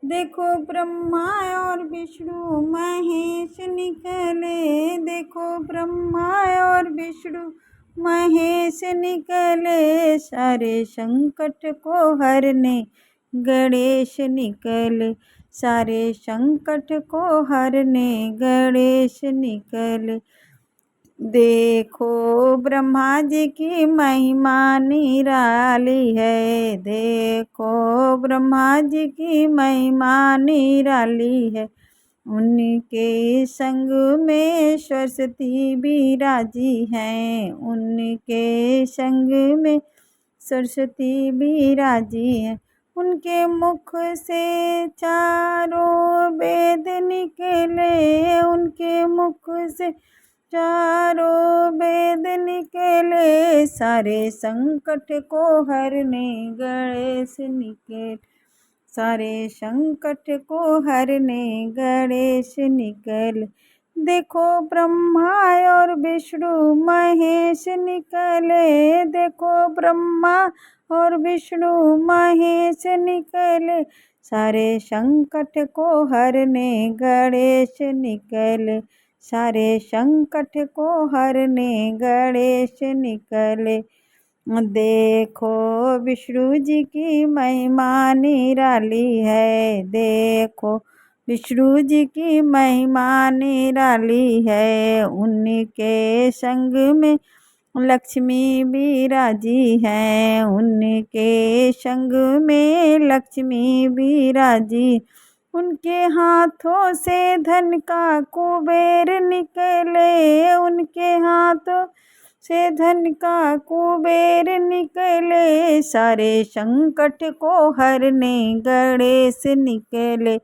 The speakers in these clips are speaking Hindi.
देखो ब्रह्मा और विष्णु महेश निकले, देखो ब्रह्मा और विष्णु महेश निकले, सारे संकट को हरने गणेश निकले, सारे संकट को हरने गणेश निकले। देखो ब्रह्मा जी की महिमा निराली है, देखो ब्रह्मा जी की महिमा निराली है, उनके संग में सरस्वती विराजी हैं, उनके संग में सरस्वती विराजी हैं, उनके मुख से चारों वेद निकले, उनके मुख से चारों वेद निकले, सारे संकट को हरने गणेश निकले, सारे संकट को हरने गणेश निकले। देखो ब्रह्मा और विष्णु महेश निकले, देखो ब्रह्मा और विष्णु महेश निकले, सारे संकट को हरने गणेश निकले, सारे संकट को हरने गणेश निकले। देखो विष्णु जी की महिमा निराली है, देखो विष्णु जी की महिमा निराली है, उनके संग में लक्ष्मी विराजी हैं, उनके संग में लक्ष्मी विराजी, उनके हाथों से धन का कुबेर निकले, उनके हाथों से धन का कुबेर निकले, सारे संकट को हरने गणेश निकले,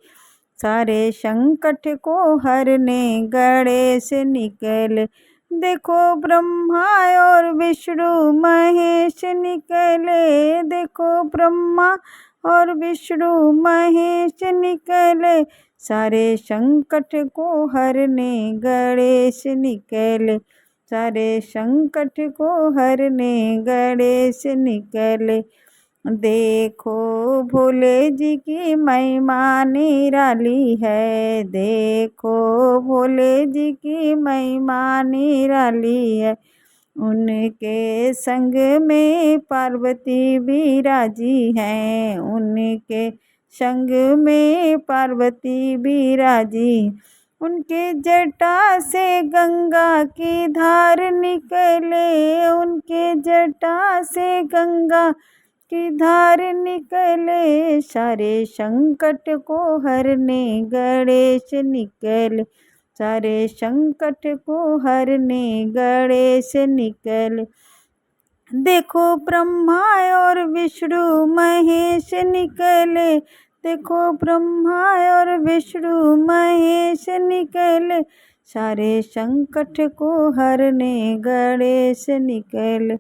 सारे संकट को हरने गणेश निकले। देखो ब्रह्मा और विष्णु महेश निकले, देखो ब्रह्मा और विष्णु महेश निकले, सारे संकट को हरने गणेश निकले, सारे संकट को हरने गणेश निकले। देखो भोले जी की महिमा निराली है, देखो भोले जी की महिमा निराली है, उनके संग में पार्वती विराजी हैं, उनके संग में पार्वती विराजी, उनके जटा से गंगा की धार निकले, उनके जटा से गंगा की धार निकले, सारे संकट को हरने गणेश निकले, सारे संकट को हरने गणेश निकले। देखो ब्रह्मा और विष्णु महेश निकले, देखो ब्रह्मा और विष्णु महेश निकले, सारे संकट को हरने गणेश निकले,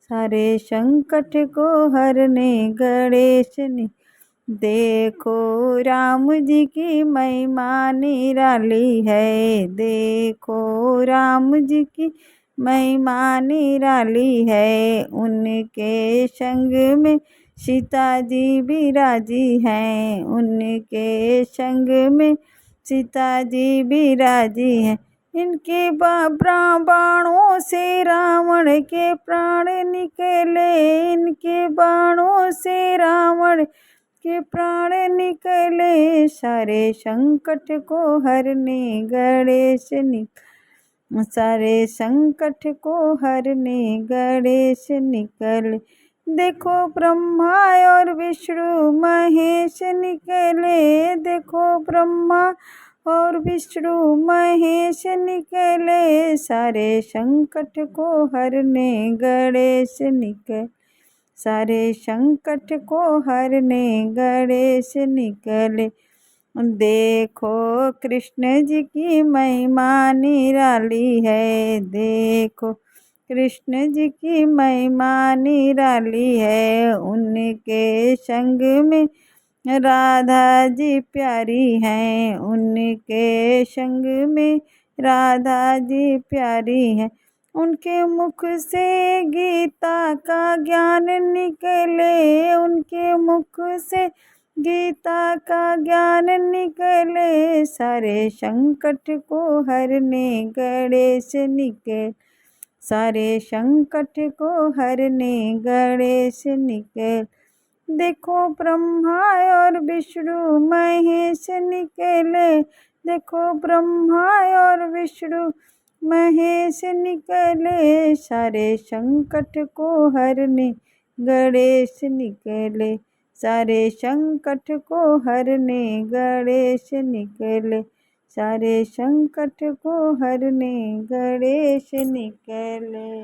सारे संकट को हरने गणेश निकले। देखो राम जी की महिमा निराली है, देखो राम जी की महिमा निराली है, उनके संग में सीता जी विराजी हैं, उनके संग में सीता जी विराजी हैं, इनके बाणों से रावण के प्राण निकले, इनके बाणों से रावण के प्राण निकले, सारे संकट को हरने गणेश निकले, सारे संकट को हरने गणेश निकले। देखो ब्रह्मा और विष्णु महेश निकले, देखो ब्रह्मा और विष्णु महेश निकले, सारे संकट को हरने गणेश निकले, सारे संकट को हरने गणेश निकले। देखो कृष्ण जी की महिमा निराली है, देखो कृष्ण जी की महिमा निराली है, उनके संग में राधा जी प्यारी हैं, उनके संग में राधा जी प्यारी हैं, उनके मुख से गीता का ज्ञान निकले, उनके मुख से गीता का ज्ञान निकले, सारे संकट को हरने गणेश निकले, सारे संकट को हरने गणेश निकले। देखो ब्रह्मा और विष्णु महेश निकले, देखो ब्रह्मा और विष्णु महेश निकले, सारे संकट को हरने गणेश निकले, सारे संकट को हरने गणेश निकले, सारे संकट को हरने गणेश निकले।